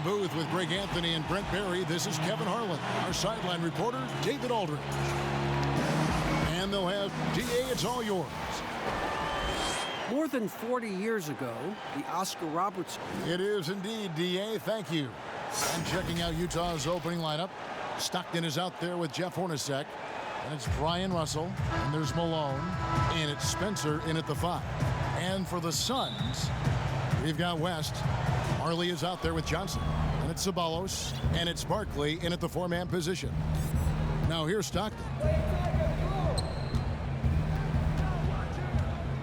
booth with Greg Anthony and Brent Barry, this is Kevin Harlan. Our sideline reporter, David Aldridge. And they'll have DA, it's all yours. More than 40 years ago, the Oscar Robertson. It is indeed, DA. Thank you. And checking out Utah's opening lineup, Stockton is out there with Jeff Hornacek. And it's Brian Russell. And there's Malone. And it's Spencer in at the 5. And for the Suns, we've got West. Marley is out there with Johnson. And it's Ceballos. And it's Barkley in at the 4-man position. Now here's Stockton.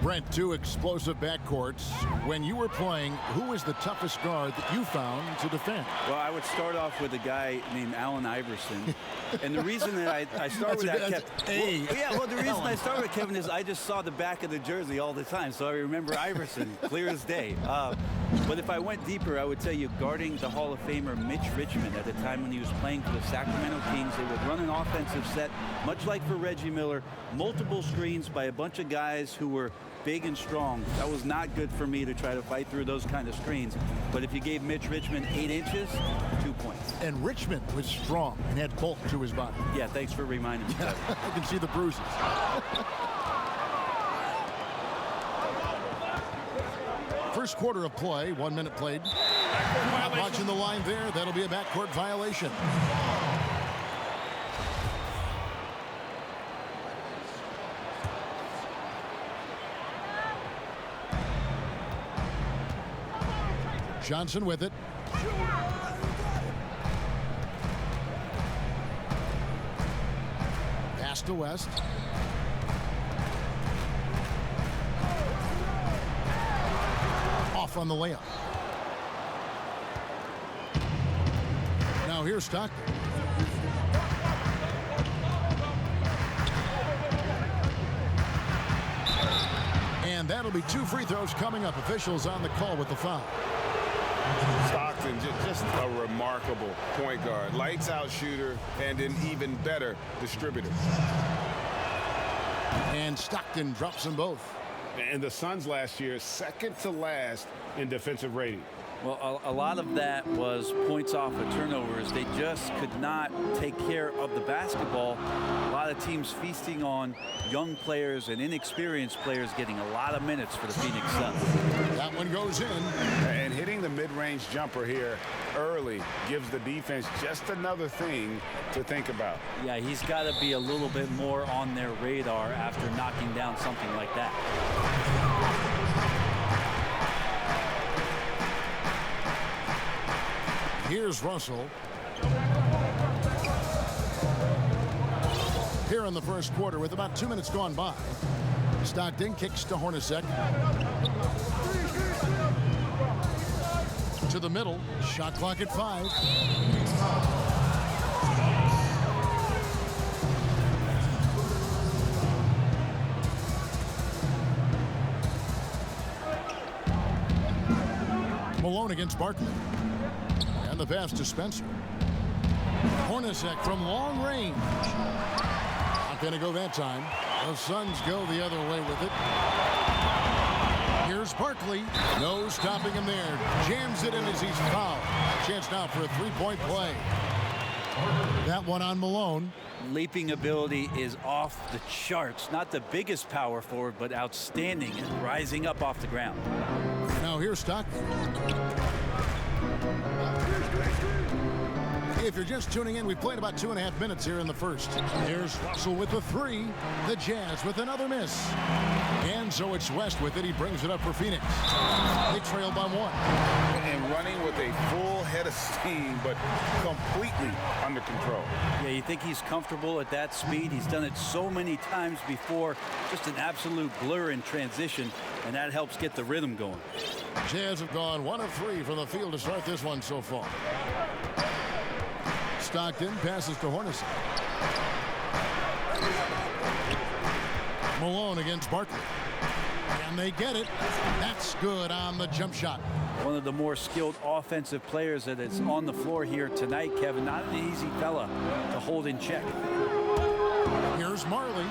Brent, two explosive backcourts. When you were playing, who was the toughest guard that you found to defend? Well, I would start off with a guy named Allen Iverson. And the reason that I start with that, Kevin, the reason I start with Kevin is I just saw the back of the jersey all the time, so I remember Iverson clear as day. But if I went deeper, I would tell you guarding the Hall of Famer Mitch Richmond at the time when he was playing for the Sacramento Kings, they would run an offensive set, much like for Reggie Miller, multiple screens by a bunch of guys who were big and strong. That was not good for me to try to fight through those kind of screens. But if you gave Mitch Richmond 8 inches, 2 points. And Richmond was strong and had bulk to his body. Yeah, thanks for reminding me. I can see the bruises. First quarter of play, 1 minute played. Watching the line there, that'll be a backcourt violation. Johnson with it. Pass to West. Off on the layup. Now here's Stockton. And that'll be 2 free throws coming up. Officials on the call with the foul. Stockton, just a remarkable point guard. Lights out shooter and an even better distributor. And Stockton drops them both. And the Suns last year, second to last in defensive rating. Well, a lot of that was points off of turnovers. They just could not take care of the basketball. A lot of teams feasting on young players and inexperienced players getting a lot of minutes for the Phoenix Suns. That one goes in. And hitting the mid-range jumper here early gives the defense just another thing to think about. Yeah, he's got to be a little bit more on their radar after knocking down something like that. Here's Russell. Here in the first quarter with about 2 minutes gone by. Stockton kicks to Hornacek. To the middle. Shot clock at 5. Malone against Barkley. And the pass to Spencer. Hornacek from long range. Not going to go that time. The Suns go the other way with it. Here's Barkley. No stopping him there. Jams it in as he's fouled. Chance now for a three-point play. That one on Malone. Leaping ability is off the charts. Not the biggest power forward, but outstanding and rising up off the ground. Now here's Stockton. If you're just tuning in, we've played about 2.5 minutes here in the first. Here's Russell with the 3. The Jazz with another miss. And so it's West with it. He brings it up for Phoenix. They trail by 1. And running with a full head of steam, but completely under control. Yeah, you think he's comfortable at that speed. He's done it so many times before. Just an absolute blur in transition, and that helps get the rhythm going. Jazz have gone 1 of 3 from the field to start this one so far. Stockton passes to Hornacek. Malone against Barkley. And they get it. That's good on the jump shot. One of the more skilled offensive players that is on the floor here tonight, Kevin. Not an easy fella to hold in check. Here's Marley.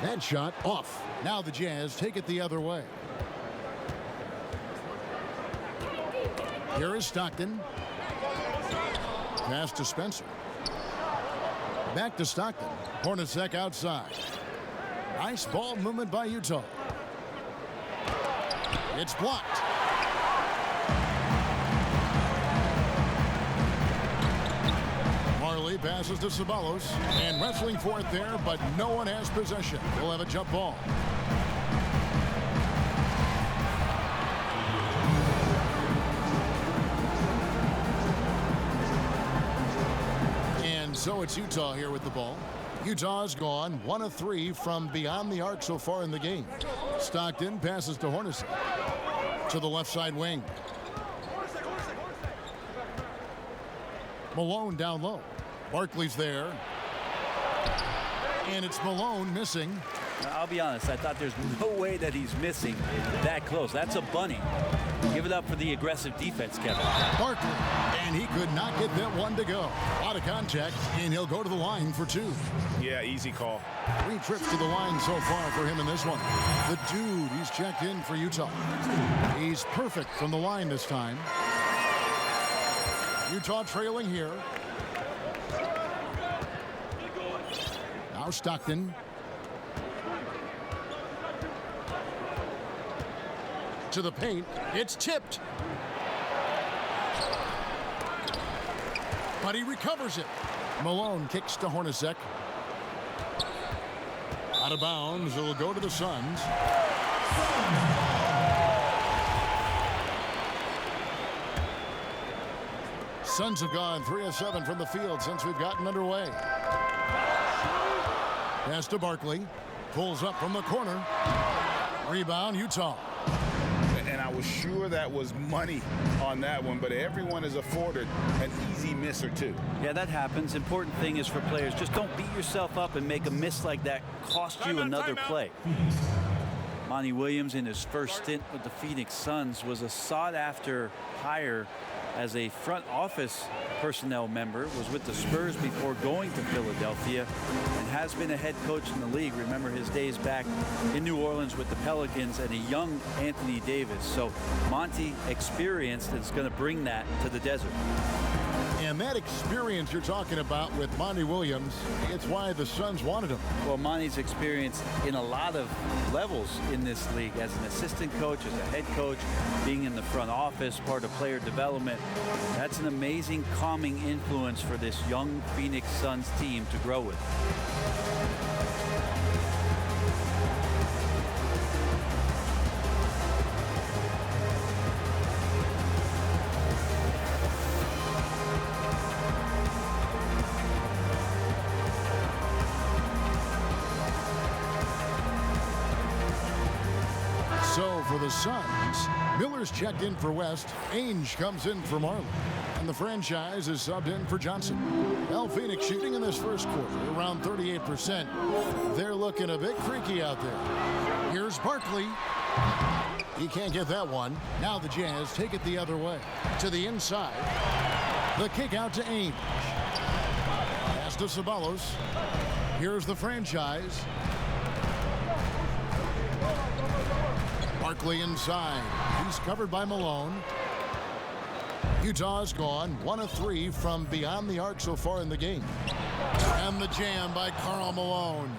That shot off. Now the Jazz take it the other way. Here is Stockton. Pass to Spencer. Back to Stockton. Hornacek outside. Nice ball movement by Utah. It's blocked. Marley passes to Ceballos. And wrestling for it there, but no one has possession. We'll have a jump ball. So it's Utah here with the ball. Utah's gone 1 of 3 from beyond the arc so far in the game. Stockton passes to Hornacek. To the left side wing. Malone down low. Barkley's there. And it's Malone missing. I'll be honest, I thought there's no way that he's missing that close. That's a bunny. Give it up for the aggressive defense, Kevin. Barkley, and he could not get that one to go. Out of contact, and he'll go to the line for 2. Yeah, easy call. 3 trips to the line so far for him in this one. The dude, he's checked in for Utah. He's perfect from the line this time. Utah trailing here. Now Stockton. To the paint. It's tipped. But he recovers it. Malone kicks to Hornacek. Out of bounds. It'll go to the Suns. Suns have gone 3 of 7 from the field since we've gotten underway. Pass to Barkley. Pulls up from the corner. Rebound, Utah. And I was sure that was money on that one, but everyone is afforded an easy miss or 2. Yeah, that happens. Important thing is for players, just don't beat yourself up and make a miss like that cost you another play. Monty Williams, in his first stint with the Phoenix Suns, was a sought-after hire as a front office personnel member, was with the Spurs before going to Philadelphia, and has been a head coach in the league. Remember his days back in New Orleans with the Pelicans and a young Anthony Davis. So Monty experienced and is going to bring that to the desert. And that experience you're talking about with Monty Williams, it's why the Suns wanted him. Well, Monty's experience in a lot of levels in this league, as an assistant coach, as a head coach, being in the front office, part of player development. That's an amazing calming influence for this young Phoenix Suns team to grow with. So for the Suns, Miller's checked in for West. Ainge comes in for Marley. And the franchise is subbed in for Johnson. Well, Phoenix shooting in this first quarter around 38%. They're looking a bit creaky out there. Here's Barkley. He can't get that one. Now the Jazz take it the other way. To the inside. The kick out to Ainge. Pass to Ceballos. Here's the franchise. Barkley inside. He's covered by Malone. Utah's gone 1 of 3 from beyond the arc so far in the game. And the jam by Karl Malone.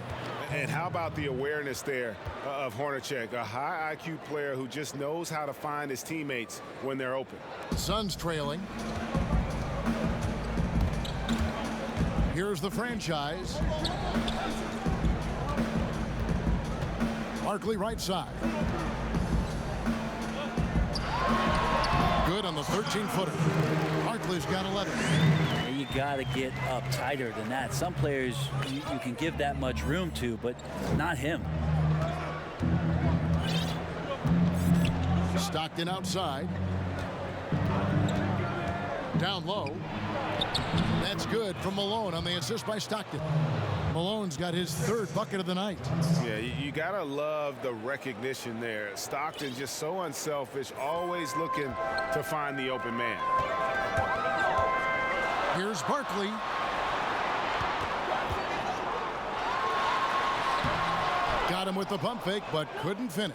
And how about the awareness there of Hornacek, a high IQ player who just knows how to find his teammates when they're open. Suns trailing. Here's the franchise. Barkley right side. Good on the 13-footer. Barkley's got 11. And you got to get up tighter than that. Some players you can give that much room to, but not him. Stockton outside. Down low. That's good from Malone on the assist by Stockton. Malone's got his 3rd bucket of the night. Yeah, you gotta love the recognition there. Stockton just so unselfish, always looking to find the open man. Here's Barkley. Got him with the pump fake, but couldn't finish.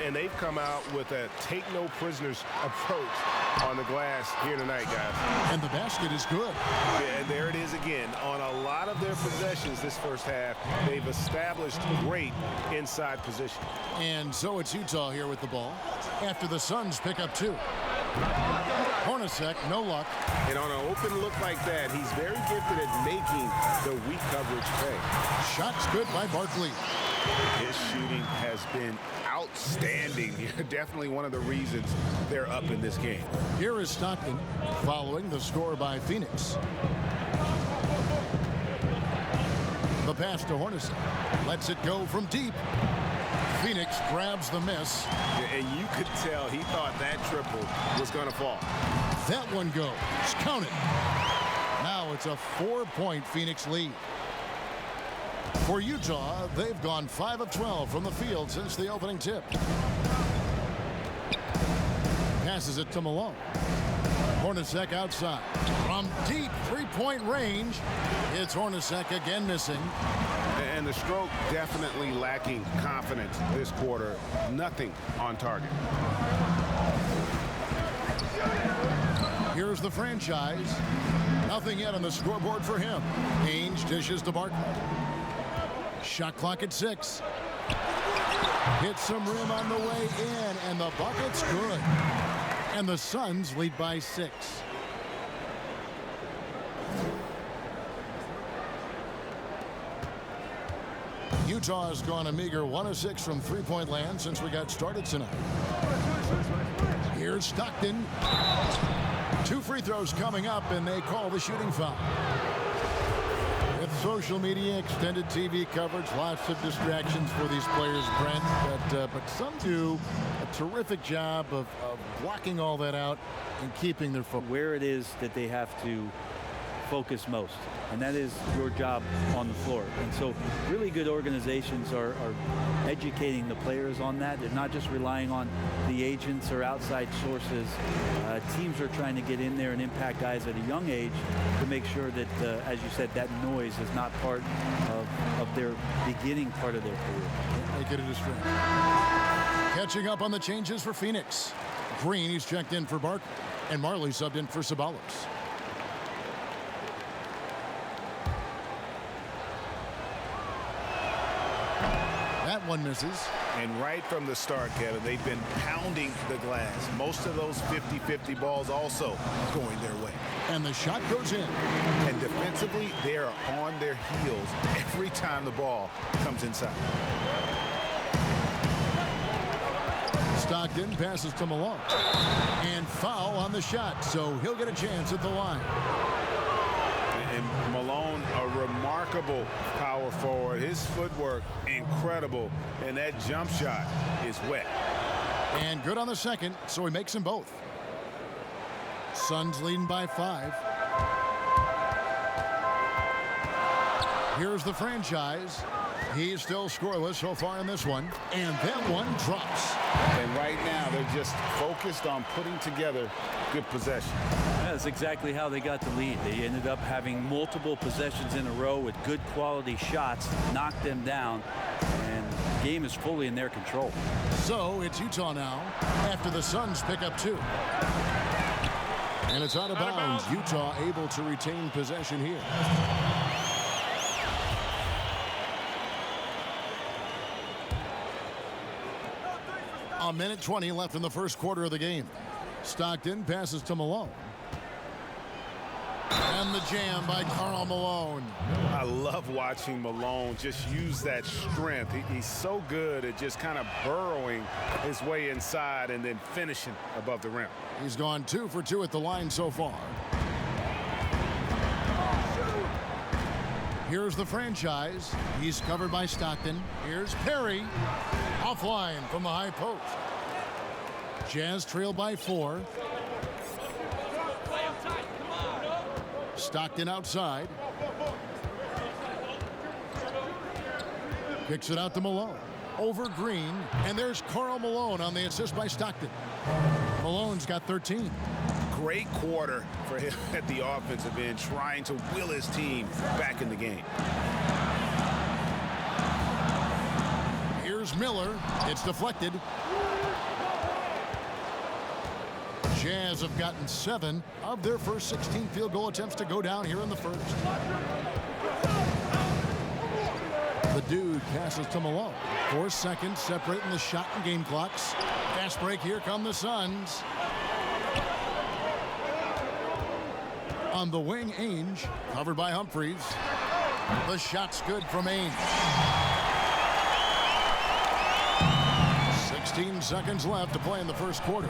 And they've come out with a take-no-prisoners approach on the glass here tonight, guys. And the basket is good. Yeah, and there it is again. On a lot of their possessions this first half, they've established great inside position. And so it's Utah here with the ball after the Suns pick up 2. Hornacek, no luck. And on an open look like that, he's very gifted at making the weak coverage pay. Shot's good by Barkley. His shooting has been outstanding. Definitely one of the reasons they're up in this game. Here is Stockton following the score by Phoenix. The pass to Hornacek. Lets it go from deep. Phoenix grabs the miss. And you could tell he thought that triple was going to fall. That one goes. Count it. Now it's a 4-point Phoenix lead. For Utah, they've gone 5 of 12 from the field since the opening tip. Passes it to Malone. Hornacek outside. From deep three-point range. It's Hornacek again missing. And the stroke definitely lacking confidence this quarter. Nothing on target. Here's the franchise. Nothing yet on the scoreboard for him. Ainge dishes to Barton. Shot clock at 6. Hits some rim on the way in, and the bucket's good. And the Suns lead by 6. Utah has gone a meager 1 of 6 from three-point land since we got started tonight. Here's Stockton. 2 free throws coming up, and they call the shooting foul. With social media, extended TV coverage, lots of distractions for these players, Brent. But some do a terrific job of blocking all that out and keeping their focus. Where it is that they have to focus most, and that is your job on the floor. And so really good organizations are educating the players on that. They're not just relying on the agents or outside sources. Teams are trying to get in there and impact guys at a young age to make sure that, as you said, that noise is not part of their beginning part of their career. Make it a distraction. Catching up on the changes for Phoenix. Green, he's checked in for Barkley, and Marley subbed in for Ceballos. That one misses. And right from the start, Kevin, they've been pounding the glass. Most of those 50-50 balls also going their way. And the shot goes in. And defensively, they are on their heels every time the ball comes inside. Stockton passes to Malone. And foul on the shot, so he'll get a chance at the line. And Malone, a remarkable power forward. His footwork, incredible. And that jump shot is wet. And good on the second, so he makes them both. Suns leading by 5. Here's the franchise. He's still scoreless so far in this one. And that one drops. And right now, they're just focused on putting together good possession. That's exactly how they got the lead. They ended up having multiple possessions in a row with good quality shots, knocked them down, and the game is fully in their control. So it's Utah now after the Suns pick up 2. And it's out of bounds. Utah able to retain possession here. A minute 20 left in the first quarter of the game. Stockton passes to Malone. And the jam by Karl Malone. I love watching Malone just use that strength. He's so good at just kind of burrowing his way inside and then finishing above the rim. He's gone 2 for 2 at the line so far. Here's the franchise. He's covered by Stockton. Here's Perry. Offline from the high post. Jazz trail by 4. Stockton outside. Kicks it out to Malone. Over Green. And there's Karl Malone on the assist by Stockton. Malone's got 13. Great quarter for him at the offensive end, trying to will his team back in the game. Here's Miller. It's deflected. Jazz have gotten 7 of their first 16 field goal attempts to go down here in the first. The dude passes to Malone. 4 seconds separating the shot and game clocks. Fast break. Here come the Suns. On the wing, Ainge, covered by Humphries. The shot's good from Ainge. 16 seconds left to play in the first quarter.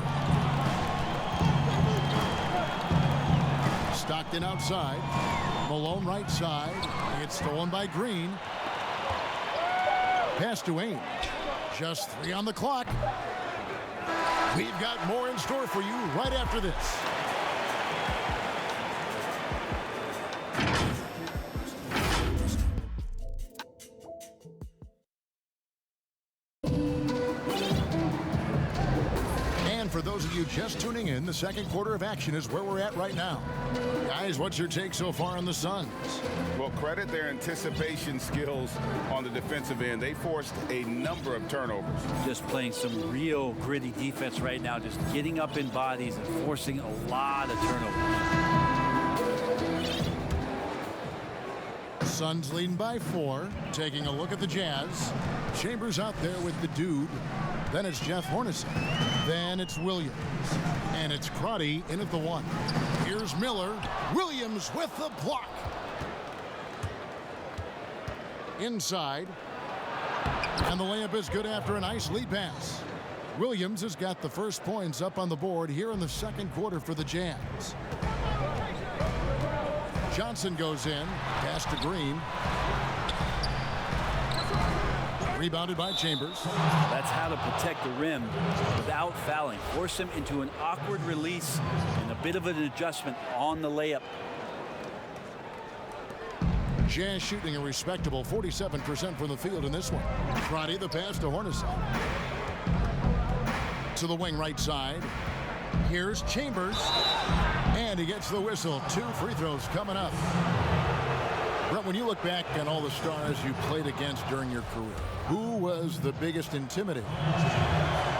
Stockton outside. Malone right side. It's stolen by Green. Pass to Ainge. Just 3 on the clock. We've got more in store for you right after this. For those of you just tuning in, the second quarter of action is where we're at right now. Guys, what's your take so far on the Suns? Well, credit their anticipation skills on the defensive end. They forced a number of turnovers. Just playing some real gritty defense right now, just getting up in bodies and forcing a lot of turnovers. Suns leading by 4. Taking a look at the Jazz. Chambers out there with the dude. Then it's Jeff Hornacek. Then it's Williams. And it's Crotty in at the 1. Here's Miller. Williams with the block. Inside. And the layup is good after a nice lead pass. Williams has got the first points up on the board here in the second quarter for the Jazz. Johnson goes in. Pass to Green. Rebounded by Chambers. That's how to protect the rim without fouling. Force him into an awkward release and a bit of an adjustment on the layup. Jazz shooting a respectable 47% from the field in this one. Crotty the pass to Hornacek. To the wing right side. Here's Chambers. And he gets the whistle. 2 free throws coming up. Brett, when you look back on all the stars you played against during your career, who was the biggest intimidator?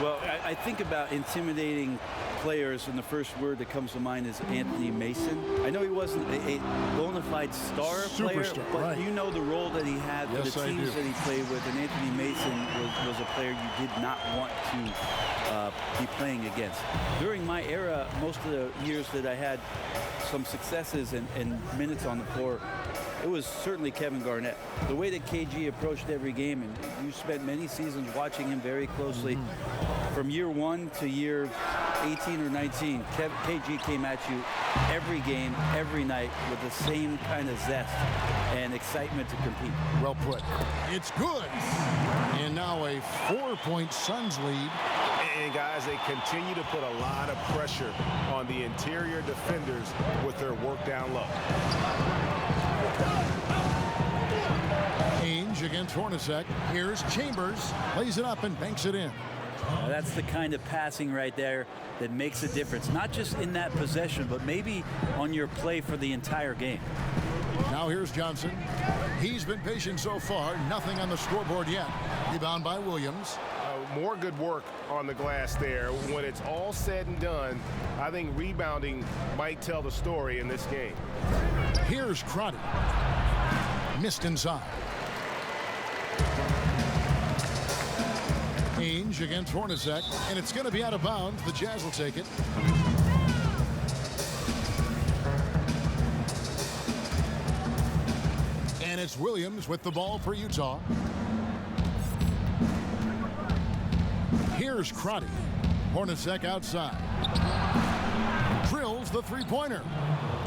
Well, I think about intimidating players, and the first word that comes to mind is Anthony Mason. I know he wasn't a bona fide star player, but right. You know the role that he had for the teams that he played with, and Anthony Mason was a player you did not want to be playing against. During my era, most of the years that I had some successes and minutes on the floor, it was certainly Kevin Garnett. The way that KG approached every game, and you spent many seasons watching him very closely. From year 1 to year 18 or 19, KG came at you every game, every night with the same kind of zest and excitement to compete. Well put. It's good. And now a 4-point Suns lead. And guys, they continue to put a lot of pressure on the interior defenders with their work down low. Ainge against Hornacek. Here's Chambers. Lays it up and banks it in. That's the kind of passing right there that makes a difference. Not just in that possession, but maybe on your play for the entire game. Now here's Johnson. He's been patient so far. Nothing on the scoreboard yet. Rebound by Williams. More good work on the glass there. When it's all said and done, I think rebounding might tell the story in this game. Here's Crotty. Missed inside. Ainge against Hornacek, and it's going to be out of bounds. The Jazz will take it. And it's Williams with the ball for Utah. Here's Crotty. Hornacek outside. Drills the three-pointer.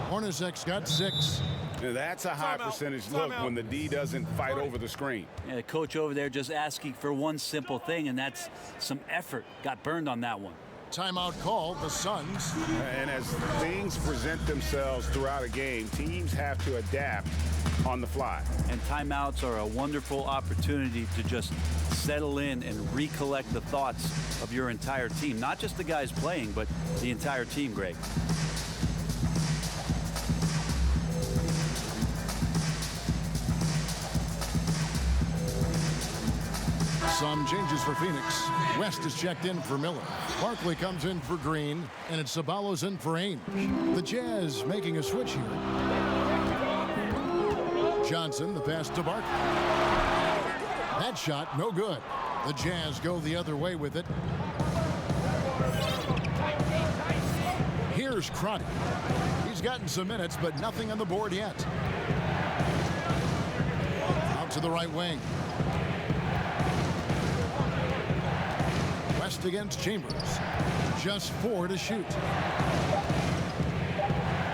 Hornacek's got 6. That's a high percentage look when the D doesn't fight over the screen. Yeah, the coach over there just asking for one simple thing, and that's some effort. Got burned on that one. Timeout call, the Suns. And as things present themselves throughout a game, teams have to adapt on the fly. And timeouts are a wonderful opportunity to just settle in and recollect the thoughts of your entire team. Not just the guys playing, but the entire team, Greg. Some changes for Phoenix. West is checked in for Miller. Barkley comes in for Green, and it's Ceballos in for Ainge. The Jazz making a switch here. Johnson, the pass to Barkley. That shot, no good. The Jazz go the other way with it. Here's Crotty. He's gotten some minutes, but nothing on the board yet. Out to the right wing. West against Chambers. Just 4 to shoot.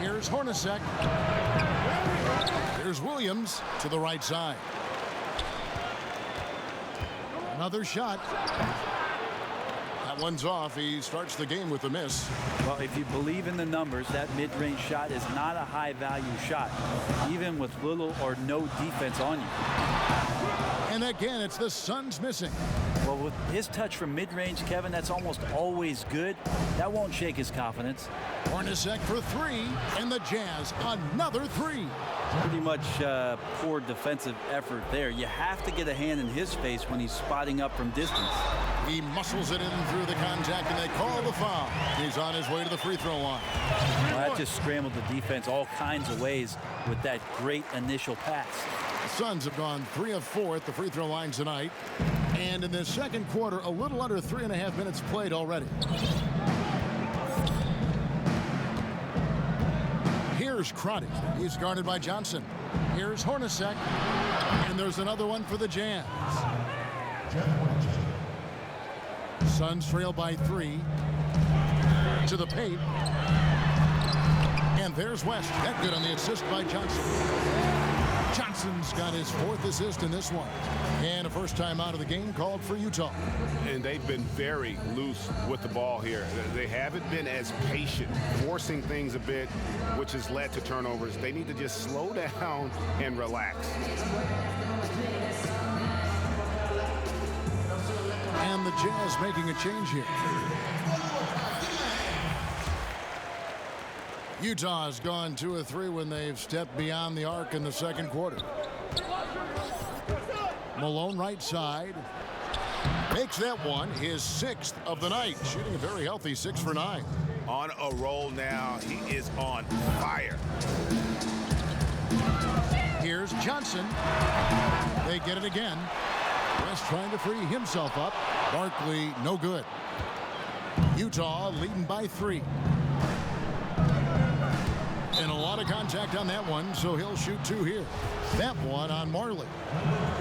Here's Hornacek. Here's Williams to the right side. Another shot. That one's off. He starts the game with a miss. Well, if you believe in the numbers, that mid-range shot is not a high-value shot, even with little or no defense on you. And again, it's the Suns missing. Well, with his touch from mid-range, Kevin, that's almost always good. That won't shake his confidence. Hornacek for 3, and the Jazz another 3. Pretty much poor defensive effort there. You have to get a hand in his face when he's spotting up from distance. He muscles it in through the contact, and they call the foul. He's on his way to the free throw line. Well, that just scrambled the defense all kinds of ways with that great initial pass. The Suns have gone 3 of 4 at the free throw line tonight. And in the second quarter, a little under 3.5 minutes played already. Here's Crotty. He's guarded by Johnson. Here's Hornacek. And there's another one for the Jazz. Suns trail by 3. To the paint. And there's West. That good on the assist by Johnson. Johnson's got his 4th assist in this one. And a first time out of the game called for Utah. And they've been very loose with the ball here. They haven't been as patient, forcing things a bit, which has led to turnovers. They need to just slow down and relax. And the Jazz making a change here. Utah's gone 2 of 3 when they've stepped beyond the arc in the second quarter. Malone right side. Makes that one his 6th of the night. Shooting a very healthy 6 for 9. On a roll now. He is on fire. Here's Johnson. They get it again. West trying to free himself up. Barkley, no good. Utah leading by 3. And a lot of contact on that one, so he'll shoot 2 here. That one on Marley.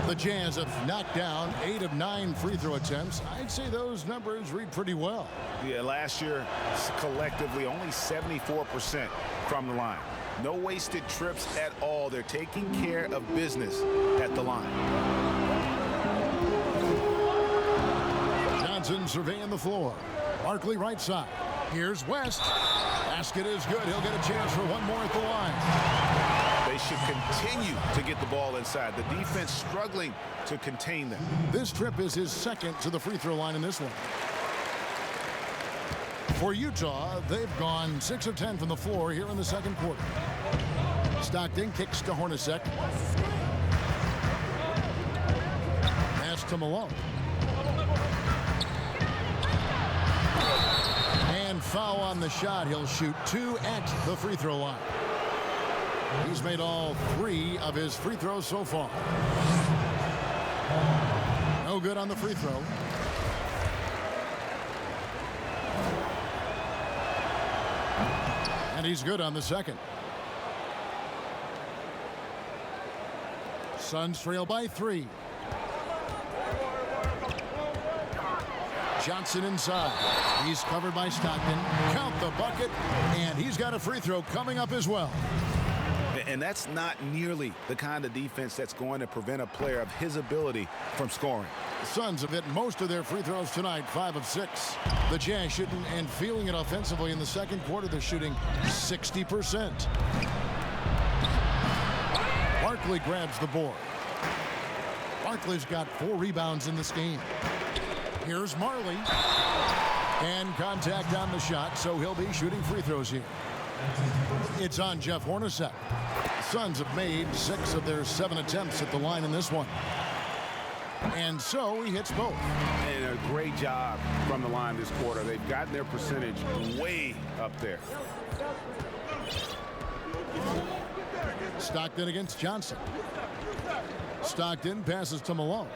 The Jazz have knocked down 8 of 9 free throw attempts. I'd say those numbers read pretty well. Yeah, last year, collectively, only 74% from the line. No wasted trips at all. They're taking care of business at the line. Johnson surveying the floor. Barkley right side. Here's West. Basket is good. He'll get a chance for one more at the line. They should continue to get the ball inside. The defense struggling to contain them. This trip is his 2nd to the free throw line in this one. For Utah, they've gone 6 of 10 from the floor here in the second quarter. Stockton kicks to Hornacek. Pass to Malone. And foul on the shot. He'll shoot 2 at the free throw line. He's made all 3 of his free throws so far. No good on the free throw. And he's good on the second. Suns trail by 3. Johnson inside. He's covered by Stockton. Count the bucket, and he's got a free throw coming up as well. And that's not nearly the kind of defense that's going to prevent a player of his ability from scoring. The Suns have hit most of their free throws tonight, 5 of 6. The Jazz shooting and feeling it offensively in the second quarter. They're shooting 60%. Barkley grabs the board. Barkley's got 4 rebounds in this game. Here's Marley. And contact on the shot, so he'll be shooting free throws here. It's on Jeff Hornacek. The Suns have made 6 of their 7 attempts at the line in this one. And so he hits both. And a great job from the line this quarter. They've gotten their percentage way up there. Stockton against Johnson. Stockton passes to Malone.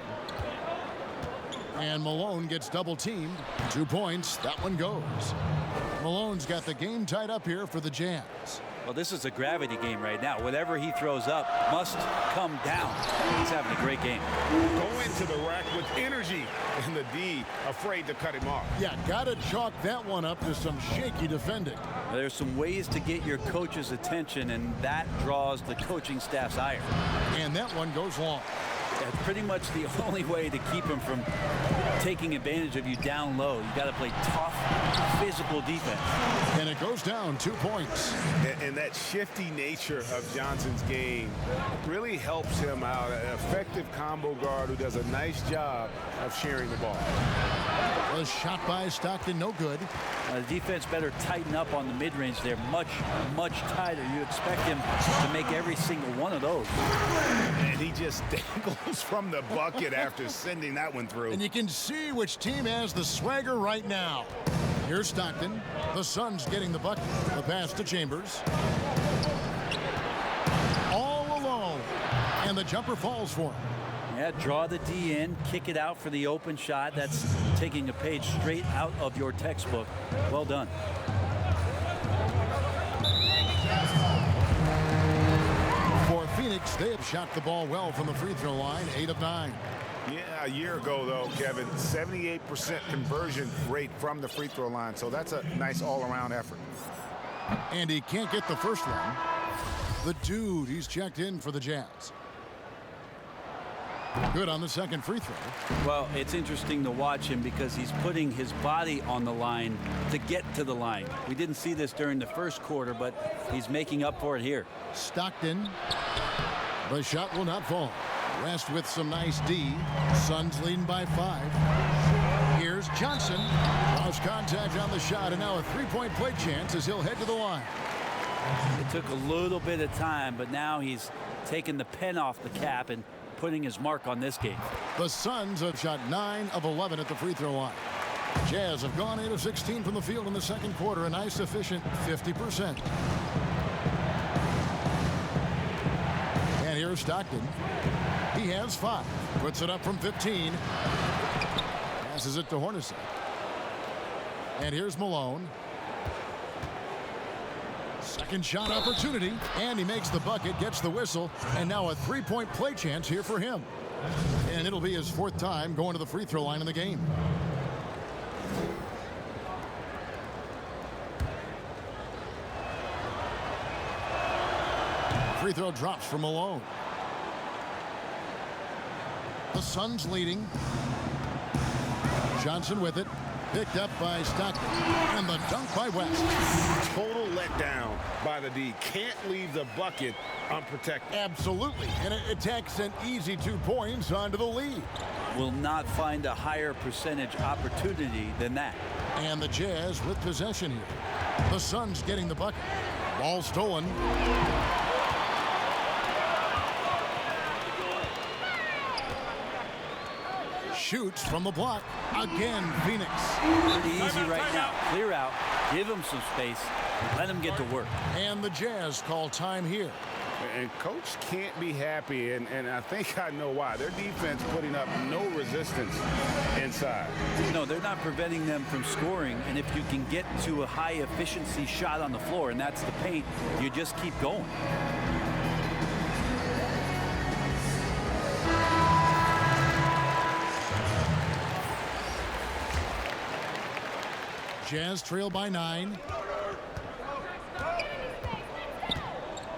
And Malone gets double teamed. 2 points. That one goes. Malone's got the game tied up here for the Jazz. Well, this is a gravity game right now. Whatever he throws up must come down. He's having a great game. Going to the rack with energy, and the D afraid to cut him off. Yeah, got to chalk that one up to some shaky defending. There's some ways to get your coach's attention, and that draws the coaching staff's ire. And that one goes long. That's pretty much the only way to keep him from taking advantage of you down low. You got to play tough, physical defense. And it goes down 2 points. And that shifty nature of Johnson's game really helps him out. An effective combo guard who does a nice job of sharing the ball. A shot by Stockton, no good. The defense better tighten up on the mid-range there. Much tighter. You expect him to make every single one of those. And he just dangles from the bucket after sending that one through. And you can see which team has the swagger right now. Here's Stockton. The Suns getting the bucket. The pass to Chambers. All alone. And the jumper falls for him. Yeah, draw the D in, kick it out for the open shot. That's taking a page straight out of your textbook. Well done. For Phoenix, they have shot the ball well from the free throw line, 8 of 9. Yeah, a year ago, though, Kevin, 78% conversion rate from the free throw line. So that's a nice all-around effort. And he can't get the first one. The dude, he's checked in for the Jazz. Good on the second free throw. Well, it's interesting to watch him because he's putting his body on the line to get to the line. We didn't see this during the first quarter, but he's making up for it here. Stockton. The shot will not fall. West with some nice D. Suns leading by 5. Here's Johnson. Lost contact on the shot, and now a three-point play chance as he'll head to the line. It took a little bit of time, but now he's taking the pen off the cap and putting his mark on this game. The Suns have shot 9 of 11 at the free throw line. Jazz have gone 8 of 16 from the field in the second quarter, a nice efficient 50%. And here's Stockton. He has 5. Puts it up from 15. Passes it to Hornacek. And here's Malone. Second shot opportunity, and he makes the bucket, gets the whistle, and now a three-point play chance here for him. And it'll be his 4th time going to the free throw line in the game. Free throw drops for Malone. The Suns leading. Johnson with it. Picked up by Stockton. And the dunk by West. Total letdown by the D. Can't leave the bucket unprotected. Absolutely. And it takes an easy 2 points onto the lead. Will not find a higher percentage opportunity than that. And the Jazz with possession here. The Suns getting the bucket. Ball stolen. Shoots from the block. Again, Phoenix. Pretty easy right now. Clear out. Give him some space. Let him get to work. And the Jazz call time here. And coach can't be happy, and I think I know why. Their defense putting up no resistance inside. No, they're not preventing them from scoring, and if you can get to a high efficiency shot on the floor, and that's the paint, you just keep going. Jazz trail by 9.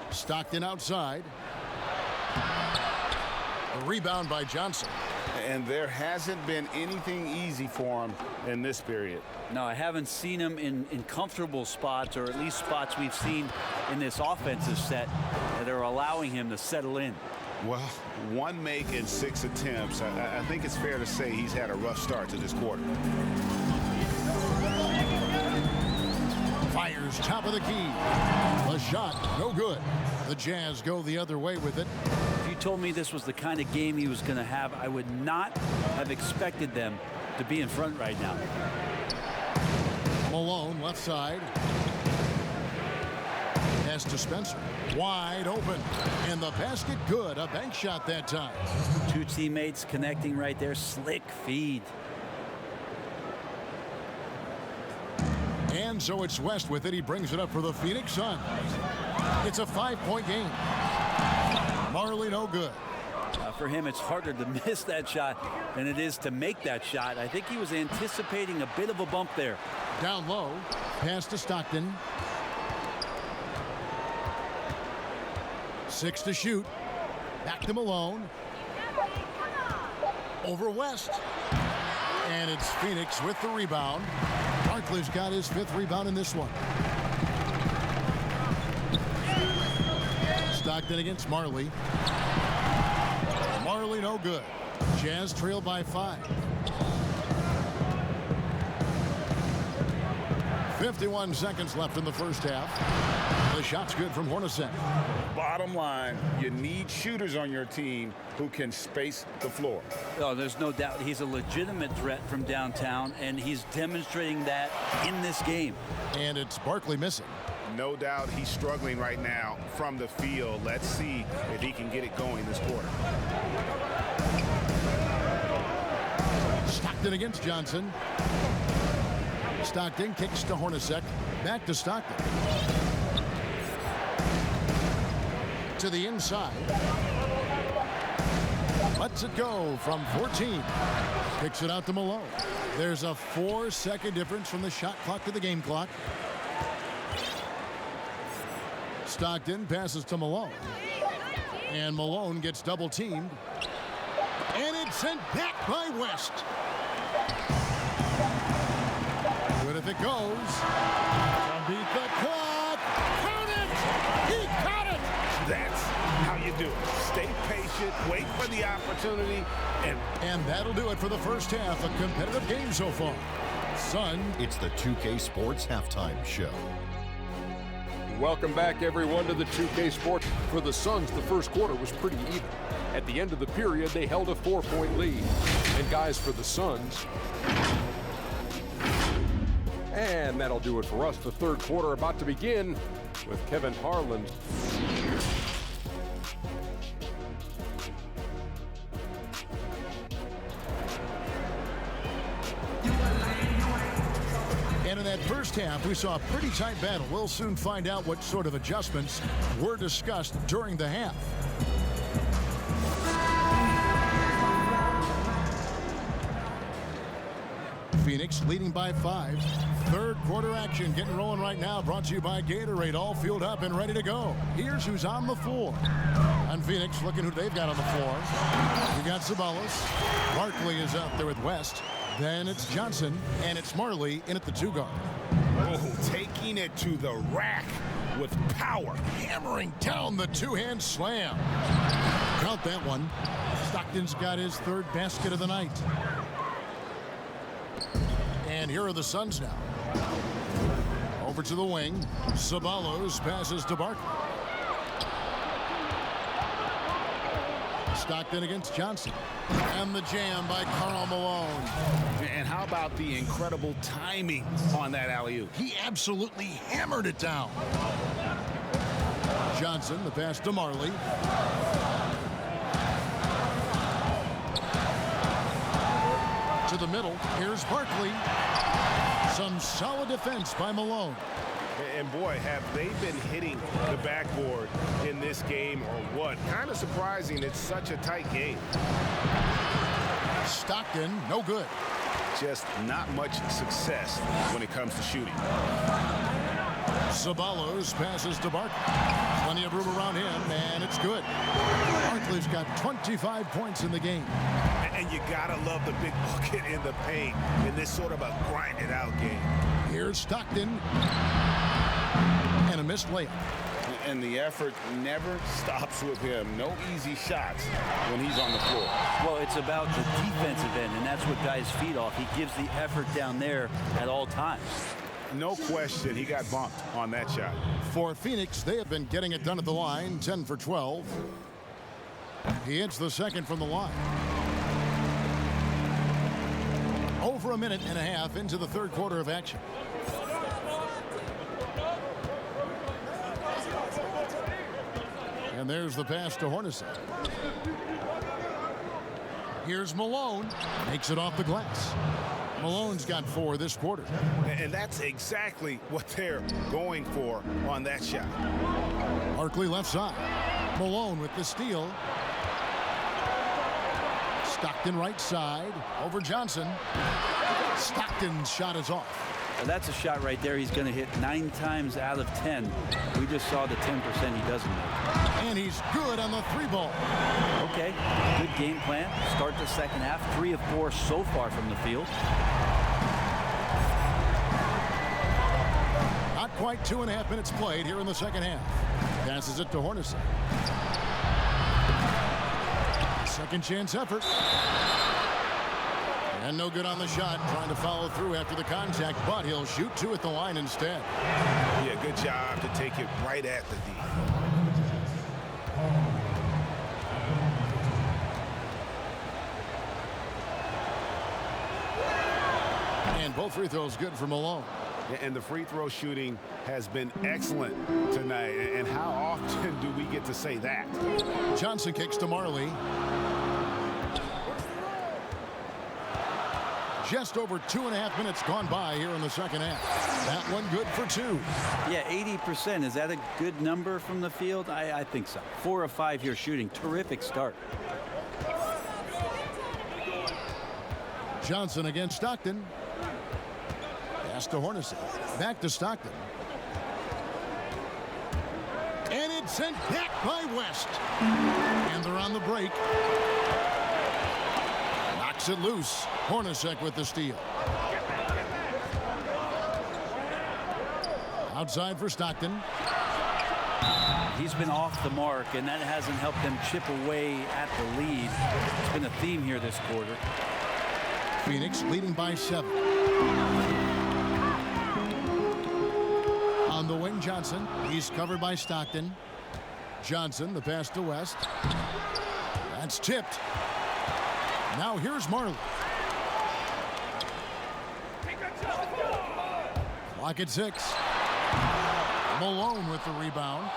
Stockton outside. A rebound by Johnson. And there hasn't been anything easy for him in this period. No, I haven't seen him in comfortable spots, or at least spots we've seen in this offensive set that are allowing him to settle in. Well, 1 make in 6 attempts. I think it's fair to say he's had a rough start to this quarter. Fires top of the key. The shot, no good. The Jazz go the other way with it. If you told me this was the kind of game he was going to have, I would not have expected them to be in front right now. Malone, left side. Pass to Spencer. Wide open. And the basket good. A bank shot that time. Two teammates connecting right there. Slick feed. And so it's West with it. He brings it up for the Phoenix Suns. It's a 5-point game. Marley no good. For him, it's harder to miss that shot than it is to make that shot. I think he was anticipating a bit of a bump there. Down low. Pass to Stockton. 6 to shoot. Back to Malone. Over West. And it's Phoenix with the rebound. Barkley's got his 5th rebound in this one. Stockton against Marley. Marley no good. Jazz trail by 5. 51 seconds left in the first half. The shot's good from Hornacek. Bottom line, you need shooters on your team who can space the floor. Oh, there's no doubt he's a legitimate threat from downtown, and he's demonstrating that in this game. And it's Barkley missing. No doubt he's struggling right now from the field. Let's see if he can get it going this quarter. Stockton against Johnson. Stockton kicks to Hornacek. Back to Stockton. To the inside. Lets it go from 14. Kicks it out to Malone. There's a 4-second difference from the shot clock to the game clock. Stockton passes to Malone. And Malone gets double teamed. And it's sent back by West. Good if it goes. Beat the clock. Count it! He caught it! That's how you do it. Stay patient, wait for the opportunity, and that'll do it for the first half. A competitive game so far. It's the 2K Sports Halftime Show. Welcome back, everyone, to the 2K Sports. For the Suns, the first quarter was pretty even. At the end of the period, they held a 4-point lead. And guys, for the Suns, and that'll do it for us. The third quarter about to begin with Kevin Harlan. And in that first half, we saw a pretty tight battle. We'll soon find out what sort of adjustments were discussed during the half. Phoenix leading by 5. Third quarter action getting rolling right now. Brought to you by Gatorade. All fueled up and ready to go. Here's who's on the floor. And Phoenix looking who they've got on the floor. We got Sabalas. Barkley is out there with West. Then it's Johnson, and it's Marley in at the 2 guard. oh, taking it to the rack with power. Hammering down the 2-hand slam. Count that one. Stockton's got his 3rd basket of the night. And here are the Suns now. Over to the wing. Sabalos passes to Barkley. Stockton against Johnson. And the jam by Karl Malone. And how about the incredible timing on that alley-oop? He absolutely hammered it down. Johnson, the pass to Marley. To the middle. Here's Barkley. Some solid defense by Malone. And boy, have they been hitting the backboard in this game or what? Kind of surprising it's such a tight game. Stockton, no good. Just not much success when it comes to shooting. Sabalos passes to Barkley. Plenty of room around him, and it's good. Barkley's got 25 points in the game. And you gotta love the big bucket in the paint in this sort of a grinded-out game. Here's Stockton. And a missed layup. And the effort never stops with him. No easy shots when he's on the floor. Well, it's about the defensive end, and that's what guys feed off. He gives the effort down there at all times. No question, he got bumped on that shot. For Phoenix, they have been getting it done at the line, 10 for 12. He hits the second from the line. Over a minute and a half into the third quarter of action. And there's the pass to Hornacek. Here's Malone. Makes it off the glass. Malone's got 4 this quarter. And that's exactly what they're going for on that shot. Barkley left side. Malone with the steal. Stockton right side. Over Johnson. Stockton's shot is off. Well, that's a shot right there he's going to hit 9 times out of 10. We just saw the 10% he doesn't make. And he's good on the 3-ball. Okay, good game plan. Start the second half. 3 of 4 so far from the field. Not quite 2.5 minutes played here in the second half. Passes it to Hornacek. Second chance effort. And no good on the shot. Trying to follow through after the contact, but he'll shoot 2 at the line instead. Yeah, good job to take it right at the D. And both free throws good for Malone. And the free throw shooting has been excellent tonight. And how often do we get to say that? Johnson kicks to Marley. Just over 2.5 minutes gone by here in the second half. That one good for 2. Yeah, 80%. Is that a good number from the field? I think so. 4 of 5 here shooting. Terrific start. Johnson against Stockton. Pass to Hornacek. Back to Stockton. And it's sent back by West. And they're on the break. Knocks it loose. Hornacek with the steal. Outside for Stockton. He's been off the mark, and that hasn't helped them chip away at the lead. It's been a theme here this quarter. Phoenix leading by 7. On the wing, Johnson. He's covered by Stockton. Johnson, the pass to West. That's tipped. Now here's Marley. Clock at 6. Malone with the rebound.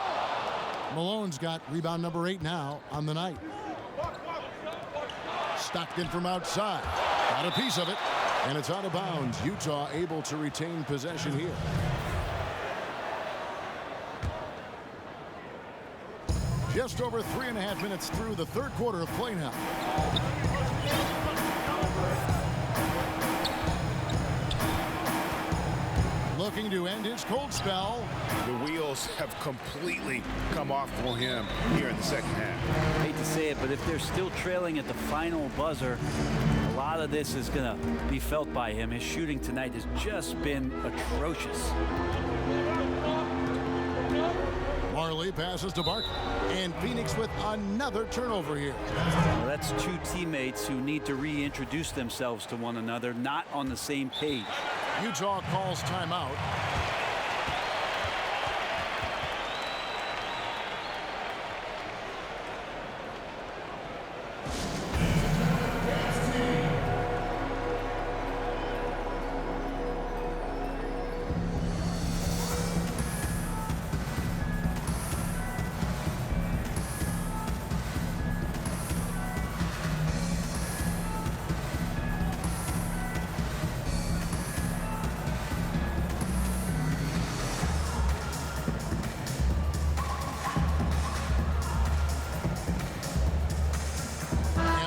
Malone's got rebound number 8 now on the night. Stockton from outside. Got a piece of it. And it's out of bounds. Utah able to retain possession here. Just over 3.5 minutes through the third quarter of play now. Looking to end his cold spell. The wheels have completely come off for him here in the second half. I hate to say it, but if they're still trailing at the final buzzer, a lot of this is going to be felt by him. His shooting tonight has just been atrocious. Marley passes to Barkley. And Phoenix with another turnover here. Well, that's 2 teammates who need to reintroduce themselves to one another, not on the same page. Utah calls timeout.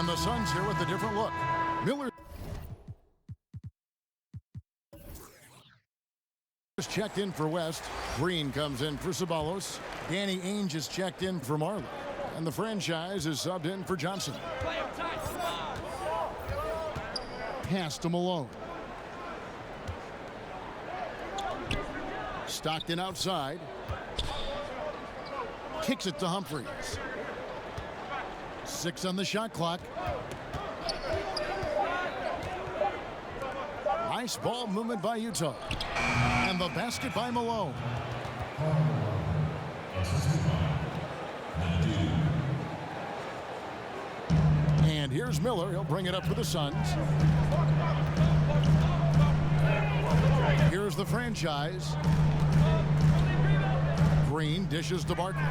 The Suns here with a different look. Miller is checked in for West. Green comes in for Ceballos. Danny Ainge is checked in for Marley. And the franchise is subbed in for Johnson. Pass to Malone. Stockton outside. Kicks it to Humphries. 6 on the shot clock. Nice ball movement by Utah. And the basket by Malone. Here's Miller. He'll bring it up for the Suns. Here's the franchise. Green dishes to Barkley.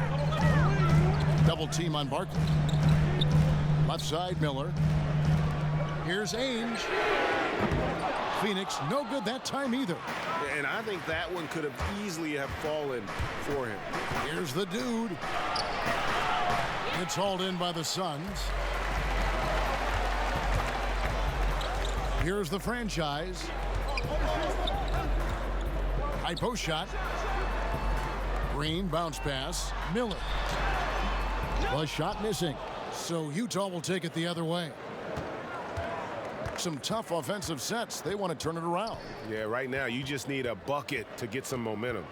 Double team on Barkley. Left side, Miller. Here's Ainge. Phoenix, no good that time either. And I think that one could have easily have fallen for him. Here's the dude. It's hauled in by the Suns. Here's the franchise. High post shot. Green bounce pass. Miller. The shot missing. So Utah will take it the other way. Some tough offensive sets. They want to turn it around. Yeah, right now you just need a bucket to get some momentum.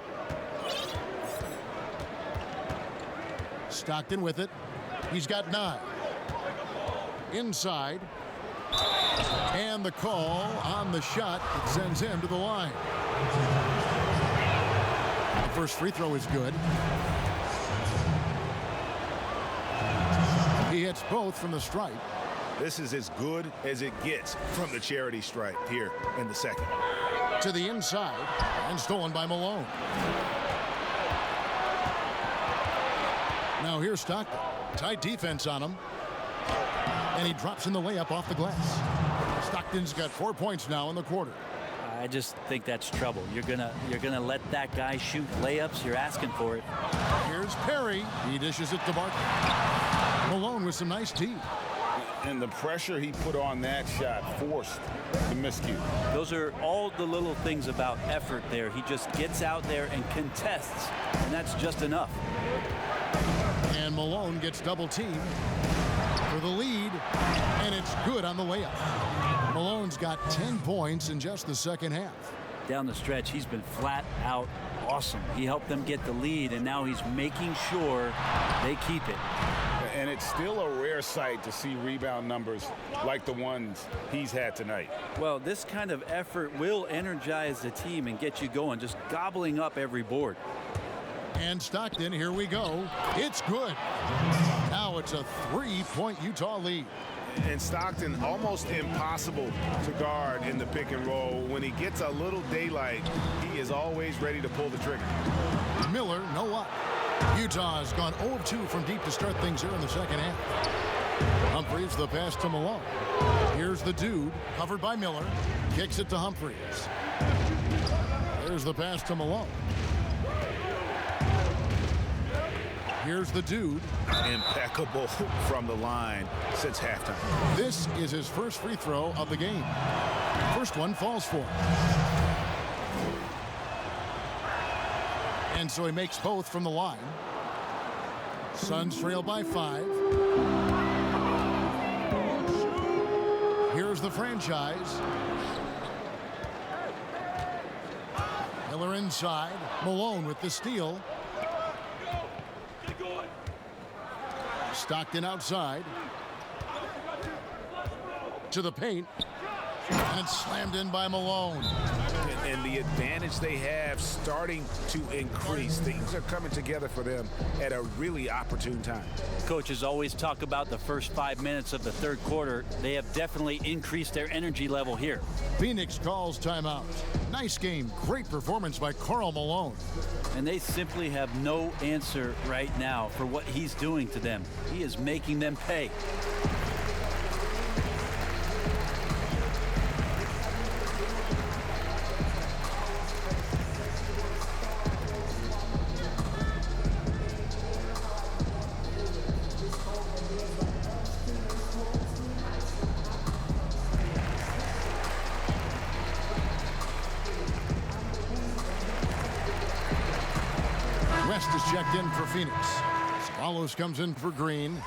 Stockton with it. He's got 9. Inside. And the call on the shot that sends him to the line. The first free throw is good. He hits both from the stripe. This is as good as it gets from the charity stripe here in the second. To the inside and stolen by Malone. Now here's Stockton. Tight defense on him. And he drops in the layup off the glass. Stockton's got 4 points now in the quarter. I just think that's trouble. You're gonna let that guy shoot layups. You're asking for it. Here's Perry. He dishes it to Barkley. Malone with some nice D. And the pressure he put on that shot forced the miscue. Those are all the little things about effort there. He just gets out there and contests, and that's just enough. And Malone gets double teamed for the lead, and it's good on the layup. Malone's got 10 points in just the second half. Down the stretch, he's been flat out awesome. He helped them get the lead, and now he's making sure they keep it. And it's still a rare sight to see rebound numbers like the ones he's had tonight. Well, this kind of effort will energize the team and get you going, just gobbling up every board. And Stockton, here we go. It's good. Now it's a 3-point Utah lead. And Stockton almost impossible to guard in the pick and roll. When he gets a little daylight, he is always ready to pull the trigger. Miller, no up. Utah has gone 0 of 2 from deep to start things here in the second half. Humphries the pass to Malone. Here's the dude, covered by Miller. Kicks it to Humphries. There's the pass to Malone. Here's the dude. Impeccable from the line since halftime. This is his first free throw of the game. First one falls for him. And so he makes both from the line. Suns trail by 5. Here's the franchise. Miller inside. Malone with the steal. Stockton outside. To the paint. And it's slammed in by Malone. And the advantage they have starting to increase. Things are coming together for them at a really opportune time. Coaches always talk about the first 5 minutes of the third quarter. They have definitely increased their energy level here. Phoenix calls timeout. Nice game. Great performance by Karl Malone. And they simply have no answer right now for what he's doing to them. He is making them pay. West is checked in for Phoenix. Scoreboards comes in for Green.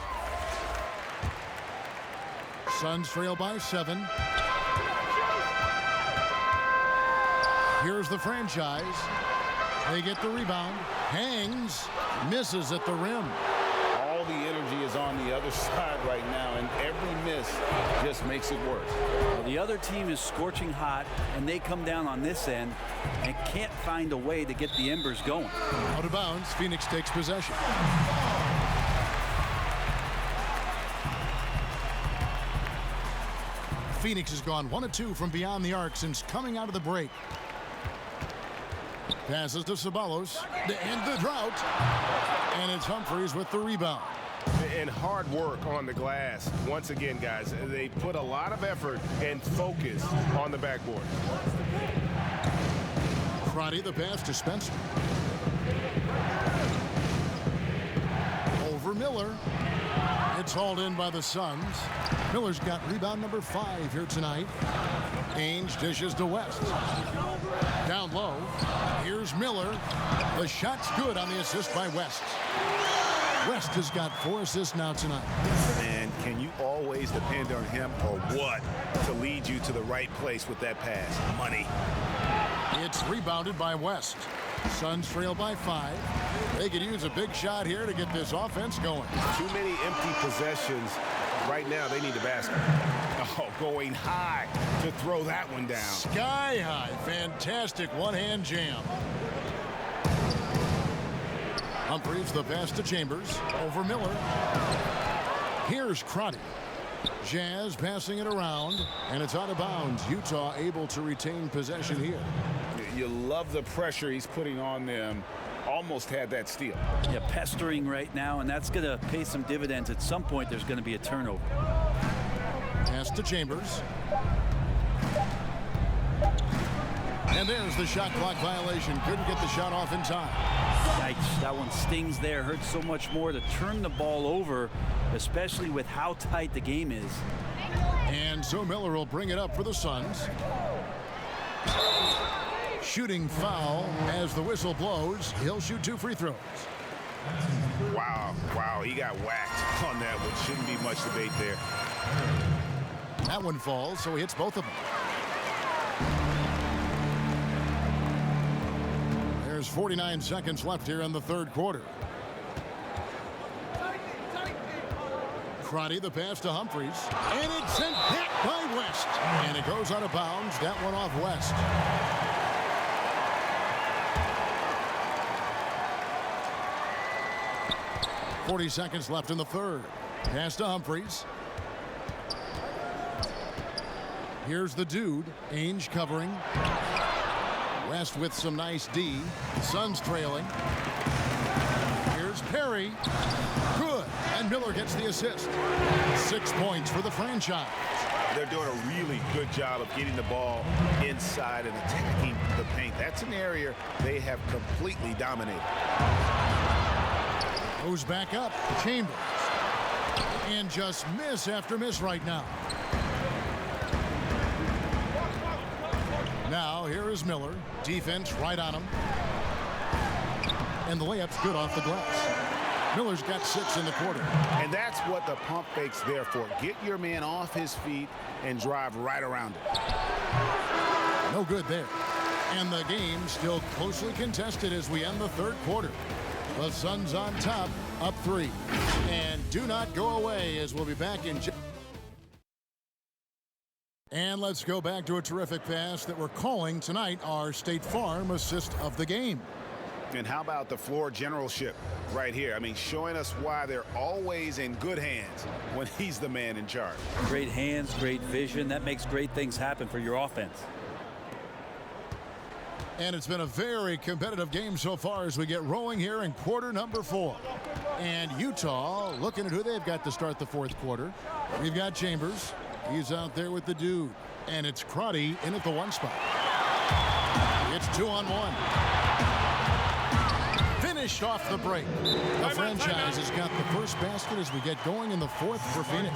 Suns trail by 7. Here's the franchise. They get the rebound. Hangs. Misses at the rim. All the energy is on the other side right now, and every miss just makes it worse. Well, the other team is scorching hot, and they come down on this end and can't find a way to get the embers going. Out of bounds. Phoenix takes possession. Phoenix has gone 1 of 2 from beyond the arc since coming out of the break. Passes to Ceballos, to end the drought. And it's Humphries with the rebound. And hard work on the glass. Once again, guys, they put a lot of effort and focus on the backboard. Crotty the pass to Spencer. Over Miller. It's hauled in by the Suns. Miller's got rebound number 5 here tonight. Ainge dishes to West. Down low. Here's Miller. The shot's good on the assist by West. West has got 4 assists now tonight. And can you always depend on him or what to lead you to the right place with that pass? Money. It's rebounded by West. Suns trail by 5. They could use a big shot here to get this offense going. Too many empty possessions. Right now, they need a basket. Oh, going high to throw that one down. Sky high. Fantastic one-hand jam. Humphries the pass to Chambers. Over Miller. Here's Crotty. Jazz passing it around, and it's out of bounds. Utah able to retain possession here. You love the pressure he's putting on them. Almost had that steal. Yeah, pestering right now, and that's going to pay some dividends. At some point, there's going to be a turnover. Pass to Chambers. And there's the shot clock violation. Couldn't get the shot off in time. Yikes, that one stings there. Hurts so much more to turn the ball over, especially with how tight the game is. And so Miller will bring it up for the Suns. Shooting foul as the whistle blows. He'll shoot 2 free throws. Wow, he got whacked on that one. Shouldn't be much debate there. That one falls, so he hits both of them. There's 49 seconds left here in the third quarter. Crotty the pass to Humphries. And it's sent back by West. And it goes out of bounds. That one off West. .40 seconds left in the third. Pass to Humphries. Here's the dude. Ainge covering. West with some nice D. Suns trailing. Here's Perry. Good. And Miller gets the assist. 6 points for the franchise. They're doing a really good job of getting the ball inside and attacking the paint. That's an area they have completely dominated. Goes back up. Chambers. And just miss after miss right now. Now here is Miller. Defense right on him. And the layup's good off the glass. Miller's got 6 in the quarter. And that's what the pump fake's there for. Get your man off his feet and drive right around it. No good there. And the game still closely contested as we end the third quarter. The Suns on top, up 3. And do not go away as we'll be back in. And let's go back to a terrific pass that we're calling tonight our State Farm assist of the game. And how about the floor generalship right here? I mean, showing us why they're always in good hands when he's the man in charge. Great hands, great vision. That makes great things happen for your offense. And it's been a very competitive game so far as we get rolling here in quarter number 4. And Utah looking at who they've got to start the fourth quarter. We've got Chambers. He's out there with the dude. And it's Crotty in at the 1 spot. It's 2-on-1. Finished off the break. The franchise has got the first basket as we get going in the fourth for Phoenix.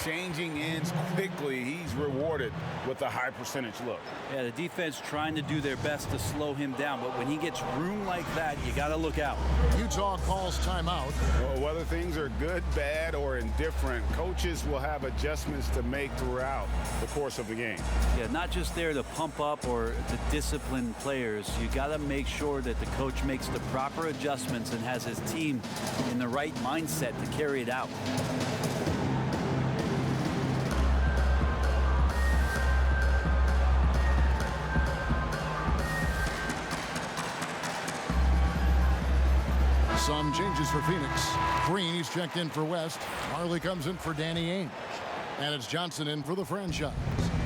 Changing ends quickly. He's rewarded with a high percentage look. Yeah, the defense trying to do their best to slow him down, but when he gets room like that, you got to look out. Utah calls timeout. Well, whether things are good, bad, or indifferent, coaches will have adjustments to make throughout the course of the game. Yeah, not just there to pump up or to discipline players. You got to make sure that the coach makes the proper adjustments and has his team in the right mindset to carry it out. Some changes for Phoenix. Green, he's checked in for West. Marley comes in for Danny Ainge. And it's Johnson in for the franchise.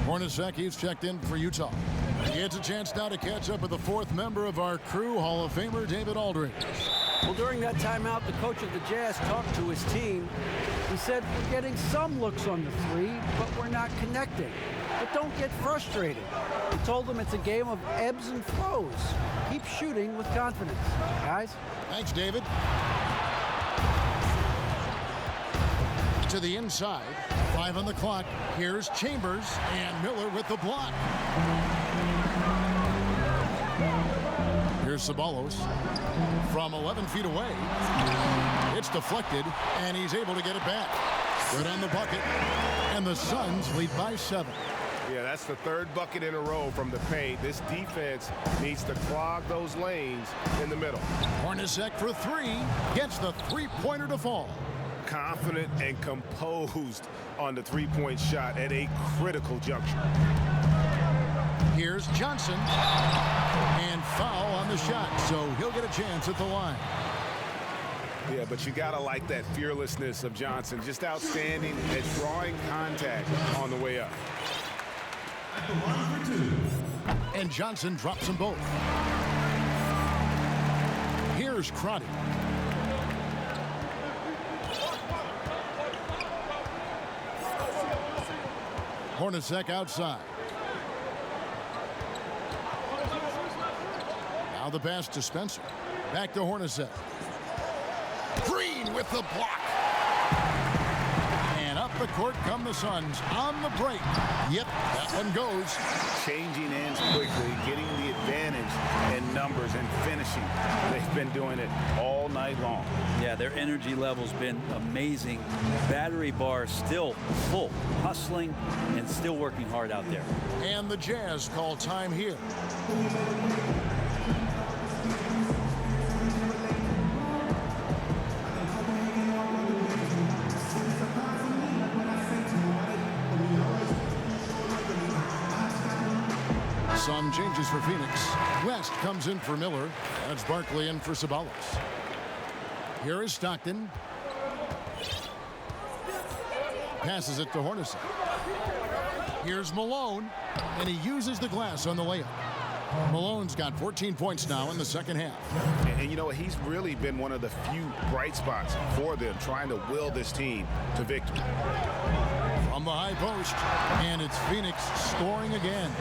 Hornacek, he's checked in for Utah. He gets a chance now to catch up with the fourth member of our crew, Hall of Famer David Aldridge. Well, during that timeout, the coach of the Jazz talked to his team. He said, we're getting some looks on the three, but we're not connecting. But don't get frustrated. He told them it's a game of ebbs and flows. Keep shooting with confidence, guys. Thanks, David. To the inside, 5 on the clock. Here's Chambers and Miller with the block. Here's Ceballos from 11 feet away. It's deflected, and he's able to get it back. Good on the bucket, and the Suns lead by 7. Yeah, that's the third bucket in a row from the paint. This defense needs to clog those lanes in the middle. Hornacek for 3, gets the three-pointer to fall. Confident and composed on the three-point shot at a critical juncture. Here's Johnson, and foul on the shot, so he'll get a chance at the line. Yeah, but you gotta like that fearlessness of Johnson. Just outstanding at drawing contact on the way up. And Johnson drops them both. Here's Crotty. Hornacek outside. Now the pass to Spencer. Back to Hornacek. Green with the block. And up the court come the Suns on the break. Yep, that one goes. Changing ends quickly, getting the advantage in numbers and finishing. They've been doing it all night long. Yeah, their energy level's been amazing. Battery bar still full, hustling and still working hard out there. And the Jazz call time here. Some changes for Phoenix. West comes in for Miller. That's Barkley in for Ceballos. Here is Stockton. Passes it to Hornacek. Here's Malone, and he uses the glass on the layup. Malone's got 14 points now in the second half. And you know, he's really been one of the few bright spots for them, trying to will this team to victory. From the high post, and it's Phoenix scoring again.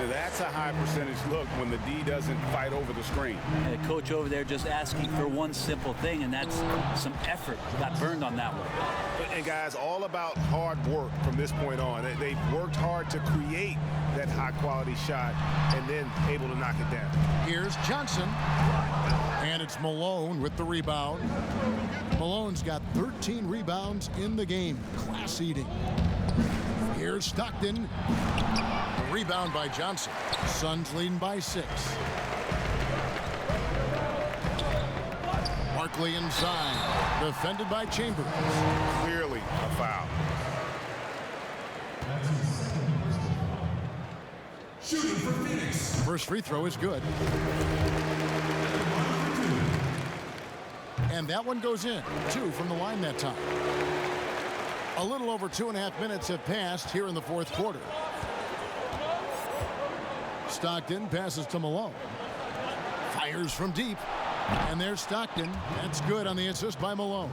That's a high percentage look when the D doesn't fight over the screen. And the coach over there just asking for one simple thing, and that's some effort. Got burned on that one. And guys, all about hard work from this point on. They've worked hard to create that high-quality shot and then able to knock it down. Here's Johnson, and it's Malone with the rebound. Malone's got 13 rebounds in the game. Class eating. Here's Stockton. A rebound by Johnson. Suns leading by 6. Barkley inside. Defended by Chambers. Clearly a foul. Shooting for Phoenix. First free throw is good. And that one goes in. 2 from the line that time. A little over 2.5 minutes have passed here in the fourth quarter. Stockton passes to Malone. Fires from deep. And there's Stockton. That's good on the assist by Malone.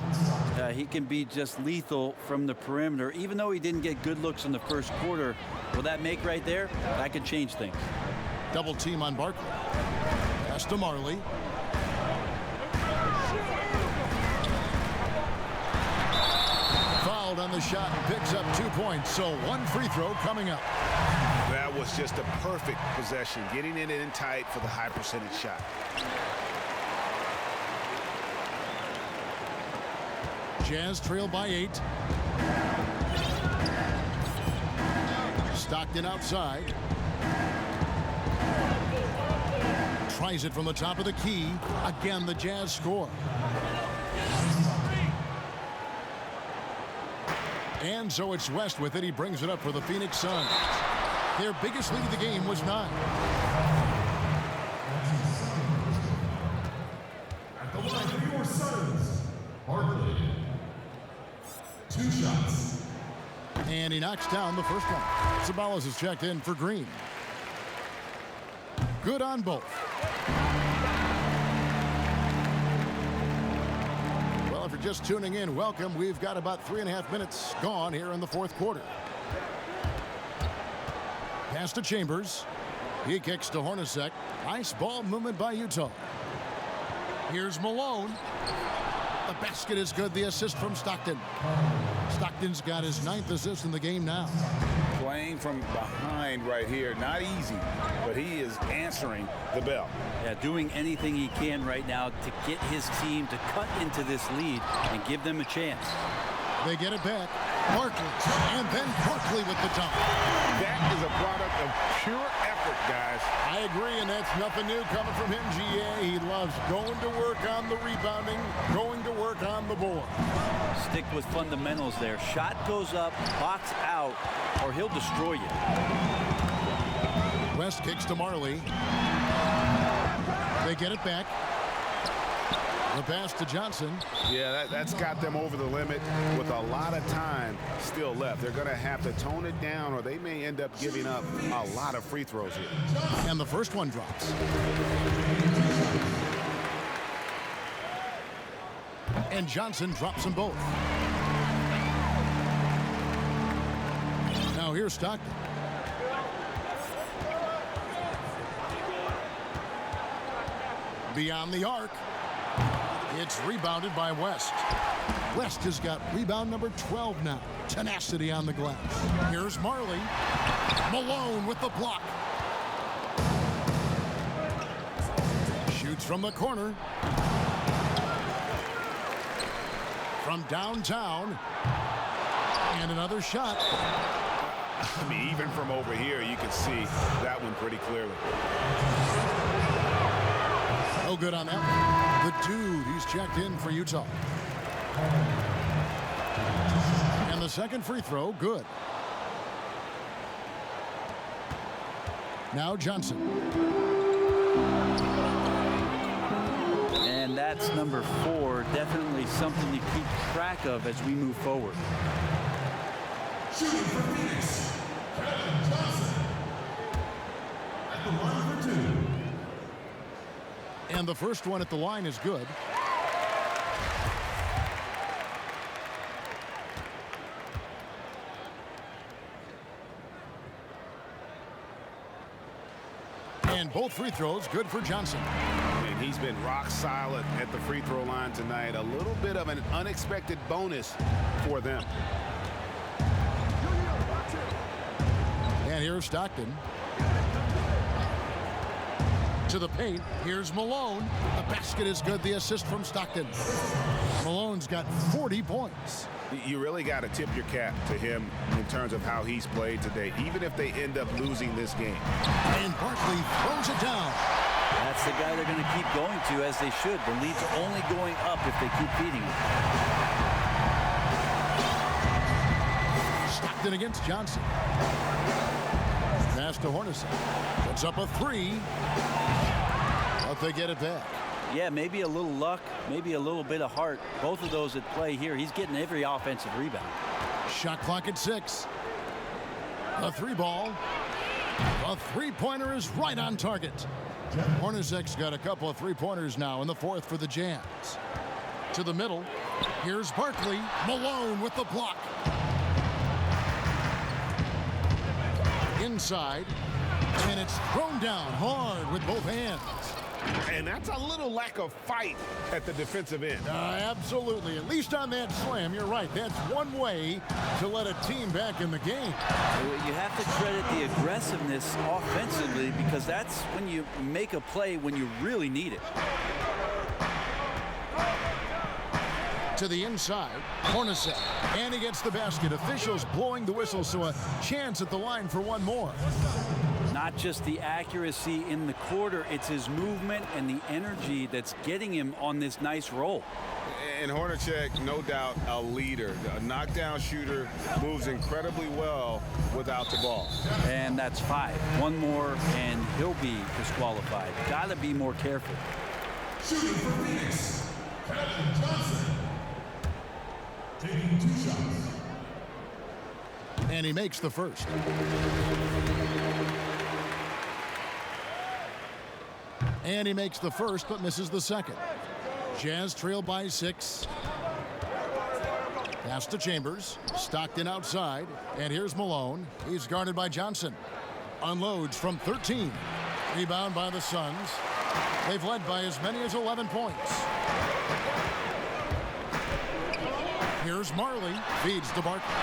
He can be just lethal from the perimeter. Even though he didn't get good looks in the first quarter, will that make right there? That could change things. Double team on Barkley. Pass to Marley. Fouled on the shot and picks up 2 points. So 1 free throw coming up. That was just a perfect possession, getting it in tight for the high percentage shot. Jazz trail by 8. Stockton outside. Tries it from the top of the key. Again, the Jazz score. And so it's West with it. He brings it up for the Phoenix Suns. Their biggest lead of the game was 9. At the line for your Suns, Barkley. 2 shots. And he knocks down the first one. Sabalas is checked in for Green. Good on both. Well, if you're just tuning in, welcome. We've got about 3.5 minutes gone here in the fourth quarter. Pass to Chambers. He kicks to Hornacek. Nice ball movement by Utah. Here's Malone. The basket is good. The assist from Stockton. Stockton's got his 9th assist in the game now. Playing from behind right here. Not easy, but he is answering the bell. Yeah, doing anything he can right now to get his team to cut into this lead and give them a chance. They get it back. Barkley, and then Barkley with the dunk. That is a product of pure effort, guys. I agree, and that's nothing new coming from him, GA. He loves going to work on the rebounding, going to work on the board. Stick with fundamentals there. Shot goes up, box out, or he'll destroy you. West kicks to Marley. They get it back. The pass to Johnson. Yeah, that's got them over the limit with a lot of time still left. They're going to have to tone it down, or they may end up giving up a lot of free throws here. And the first one drops. And Johnson drops them both. Now here's Stockton. Beyond the arc. It's rebounded by West. West has got rebound number 12 now. Tenacity on the glass. Here's Marley. Malone with the block. Shoots from the corner. From downtown. And another shot. I mean, even from over here, you can see that one pretty clearly. No good on that one. The dude, he's checked in for Utah. And the second free throw, good. Now Johnson. And that's number 4. Definitely something to keep track of as we move forward. Shooting for Phoenix, Kevin Johnson. At the line for 2. And the first one at the line is good. And both free throws good for Johnson. And he's been rock solid at the free throw line tonight. A little bit of an unexpected bonus for them. And here's Stockton. To the paint. Here's Malone. The basket is good. The assist from Stockton. Malone's got 40 points. You really got to tip your cap to him in terms of how he's played today, even if they end up losing this game. And Barkley throws it down. That's the guy they're going to keep going to, as they should. The lead's only going up if they keep feeding him. Stockton against Johnson. Pass to Hornacek. Puts up a 3. But they get it back. Yeah, maybe a little luck, maybe a little bit of heart. Both of those at play here. He's getting every offensive rebound. Shot clock at 6. A 3 ball. A 3-pointer is right on target. Hornacek's got a couple of 3-pointers now in the fourth for the Jazz. To the middle. Here's Barkley. Malone with the block. Inside. And it's thrown down hard with both hands. And that's a little lack of fight at the defensive end. Absolutely. At least on that slam, you're right. That's one way to let a team back in the game. You have to credit the aggressiveness offensively, because that's when you make a play when you really need it. To the inside, Hornacek. And he gets the basket. Officials blowing the whistle, so a chance at the line for one more. Not just the accuracy in the quarter, it's his movement and the energy that's getting him on this nice roll. And Hornacek, no doubt, a leader. A knockdown shooter, moves incredibly well without the ball. And that's 5. One more, and he'll be disqualified. Got to be more careful. Shooting for Phoenix, Kevin Johnson. Taking 2 shots. And he makes the first. And he makes the first, but misses the second. Jazz trail by 6. Pass to Chambers. Stockton outside. And here's Malone. He's guarded by Johnson. Unloads from 13. Rebound by the Suns. They've led by as many as 11 points. Here's Marley. Feeds to Barkley.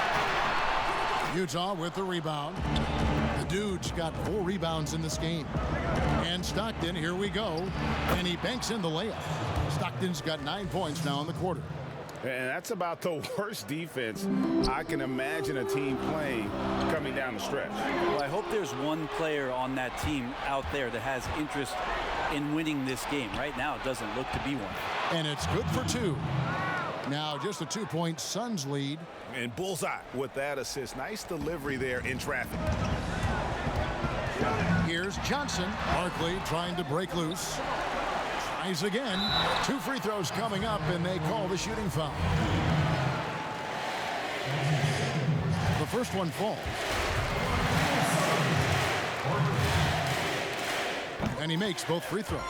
Utah with the rebound. The dude's got 4 rebounds in this game. And Stockton, here we go. And he banks in the layup. Stockton's got 9 points now in the quarter. And that's about the worst defense I can imagine a team playing coming down the stretch. Well, I hope there's one player on that team out there that has interest in winning this game. Right now, it doesn't look to be one. And it's good for 2. Now just a 2-point Suns lead. And bullseye with that assist. Nice delivery there in traffic. Here's Johnson. Barkley trying to break loose. Tries again. 2 free throws coming up, and they call the shooting foul. The first one falls. And he makes both free throws.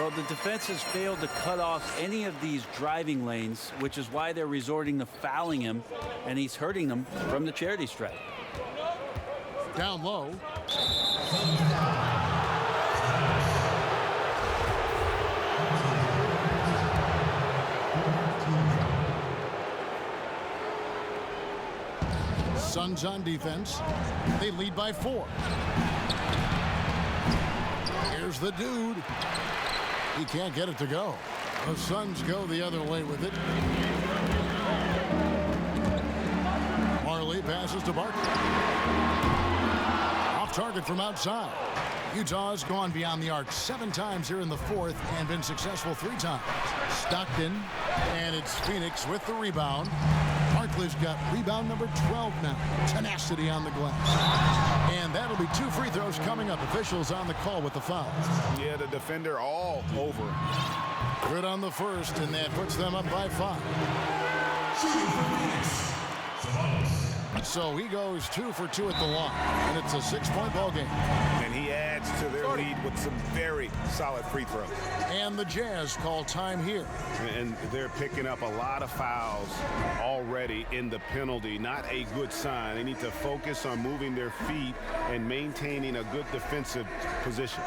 Well, the defense has failed to cut off any of these driving lanes, which is why they're resorting to fouling him, and he's hurting them from the charity stripe. Down low. Suns on defense. They lead by 4. Here's the dude. He can't get it to go. The Suns go the other way with it. Marley passes to Barkley. Off target from outside. Utah's gone beyond the arc 7 times here in the 4th and been successful 3 times. Stockton, and it's Phoenix with the rebound. Barkley's got rebound number 12 now. Tenacity on the glass. And that'll be 2 free throws coming up. Officials on the call with the foul. Yeah, the defender all over. Good on the first, and that puts them up by 5. So he goes 2 for 2 at the line, and it's a 6-point ball game. And he adds to their lead with some very solid free throws. And the Jazz call time here. And they're picking up a lot of fouls already in the penalty. Not a good sign. They need to focus on moving their feet and maintaining a good defensive position.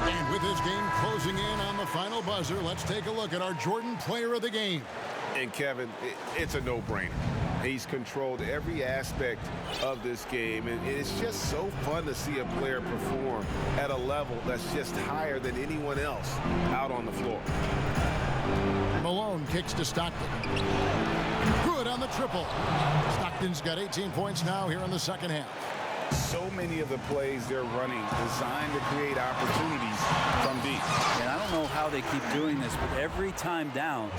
And with this game closing in on the final buzzer, let's take a look at our Jordan Player of the Game. And Kevin, it's a no-brainer. He's controlled every aspect of this game, and it's just so fun to see a player perform at a level that's just higher than anyone else out on the floor. Malone kicks to Stockton. Good on the triple. Stockton's got 18 points now here in the second half. So many of the plays they're running designed to create opportunities from deep. And I don't know how they keep doing this, but every time down,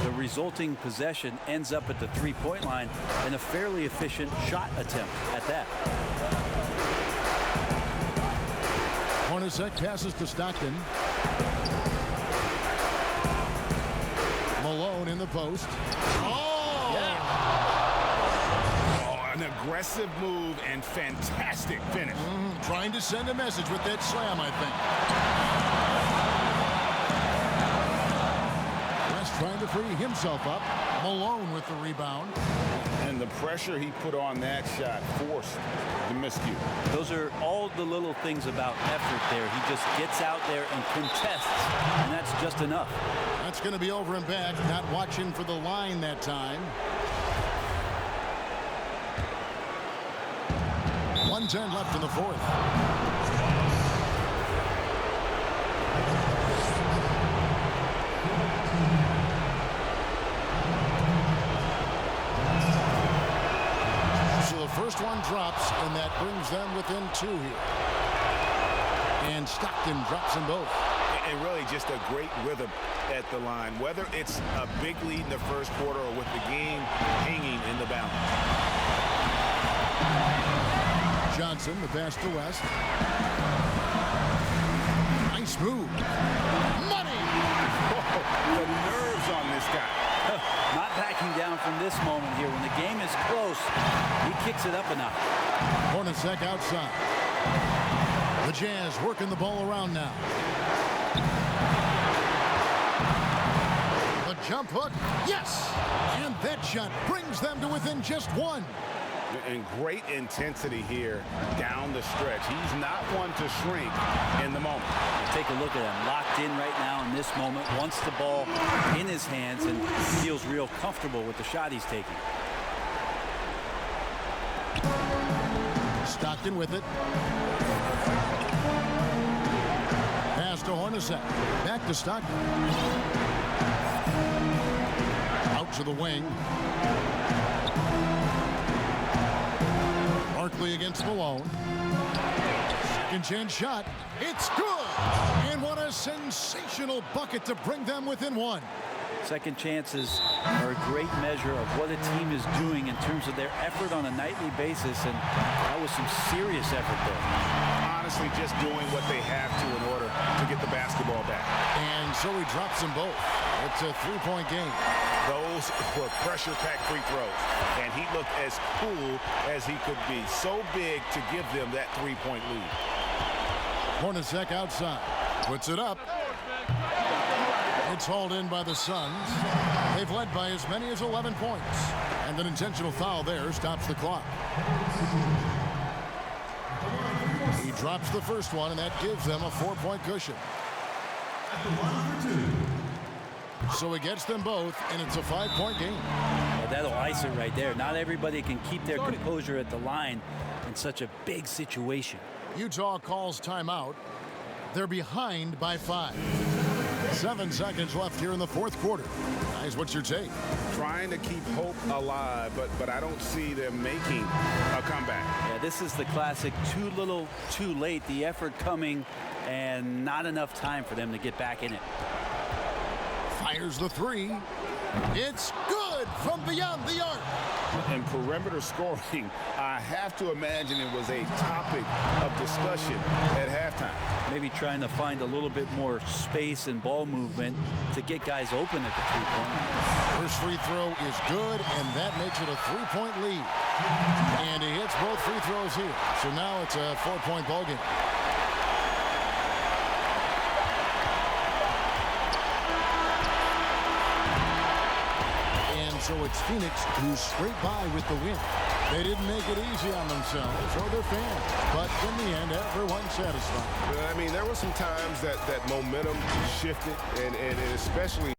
the resulting possession ends up at the 3-point line and a fairly efficient shot attempt at that. Hornacek passes to Stockton. Malone in the post. Oh! Yeah. An aggressive move and fantastic finish. Trying to send a message with that slam, I think. West trying to free himself up. Malone with the rebound. And the pressure he put on that shot forced the miscue. Those are all the little things about effort there. He just gets out there and contests, and that's just enough. That's going to be over and back. Not watching for the line that time. 1:10 left in the 4th. So the first one drops, and that brings them within 2 here. And Stockton drops them both. And really just a great rhythm at the line, whether it's a big lead in the first quarter or with the game hanging in the balance. Johnson, the pass to West. Nice move. Money! The nerves on this guy. Not backing down kicks it up a notch. Hornacek outside. The Jazz working the ball around now. A jump hook. Yes! And that shot brings them to within just one. And great intensity here down the stretch. He's not one to shrink in the moment. Take a look at him, locked in right now in this moment, wants the ball in his hands and feels real comfortable with the shot he's taking. Stockton with it. Pass to Hornacek. Back to Stockton. Out to the wing. Barkley against Malone. Second chance shot. It's good. And what a sensational bucket to bring them within one. Second chances are a great measure of what a team is doing in terms of their effort on a nightly basis, and that was some serious effort there. Honestly, just doing what they have to in order to get the basketball back. And so he drops them both. It's a three-point game. Those were pressure-packed free throws, and he looked as cool as he could be. So big to give them that three-point lead. Hornacek outside. Puts it up. It's hauled in by the Suns. They've led by as many as 11 points. And an intentional foul there stops the clock. He drops the first one, and that gives them a 4-point cushion. So he gets them both, and it's a 5-point game. Well, that'll ice it right there. Not everybody can keep their composure at the line in such a big situation. Utah calls timeout. They're behind by 5. 7 seconds left here in the fourth quarter. Guys, what's your take? Trying to keep hope alive, but I don't see them making a comeback. Yeah, this is the classic too little, too late. The effort coming and not enough time for them to get back in it. Fires the three. It's good from beyond the arc. And perimeter scoring, I have to imagine it was a topic of discussion at halftime. Maybe trying to find a little bit more space and ball movement to get guys open at the three-point line. First free throw is good, and that makes it a 3-point lead. And he hits both free throws here. So now it's a 4-point ball game. So it's Phoenix who's straight by with the win. They didn't make it easy on themselves or their fans, but in the end, everyone's satisfied. I mean, there were some times that momentum shifted, and especially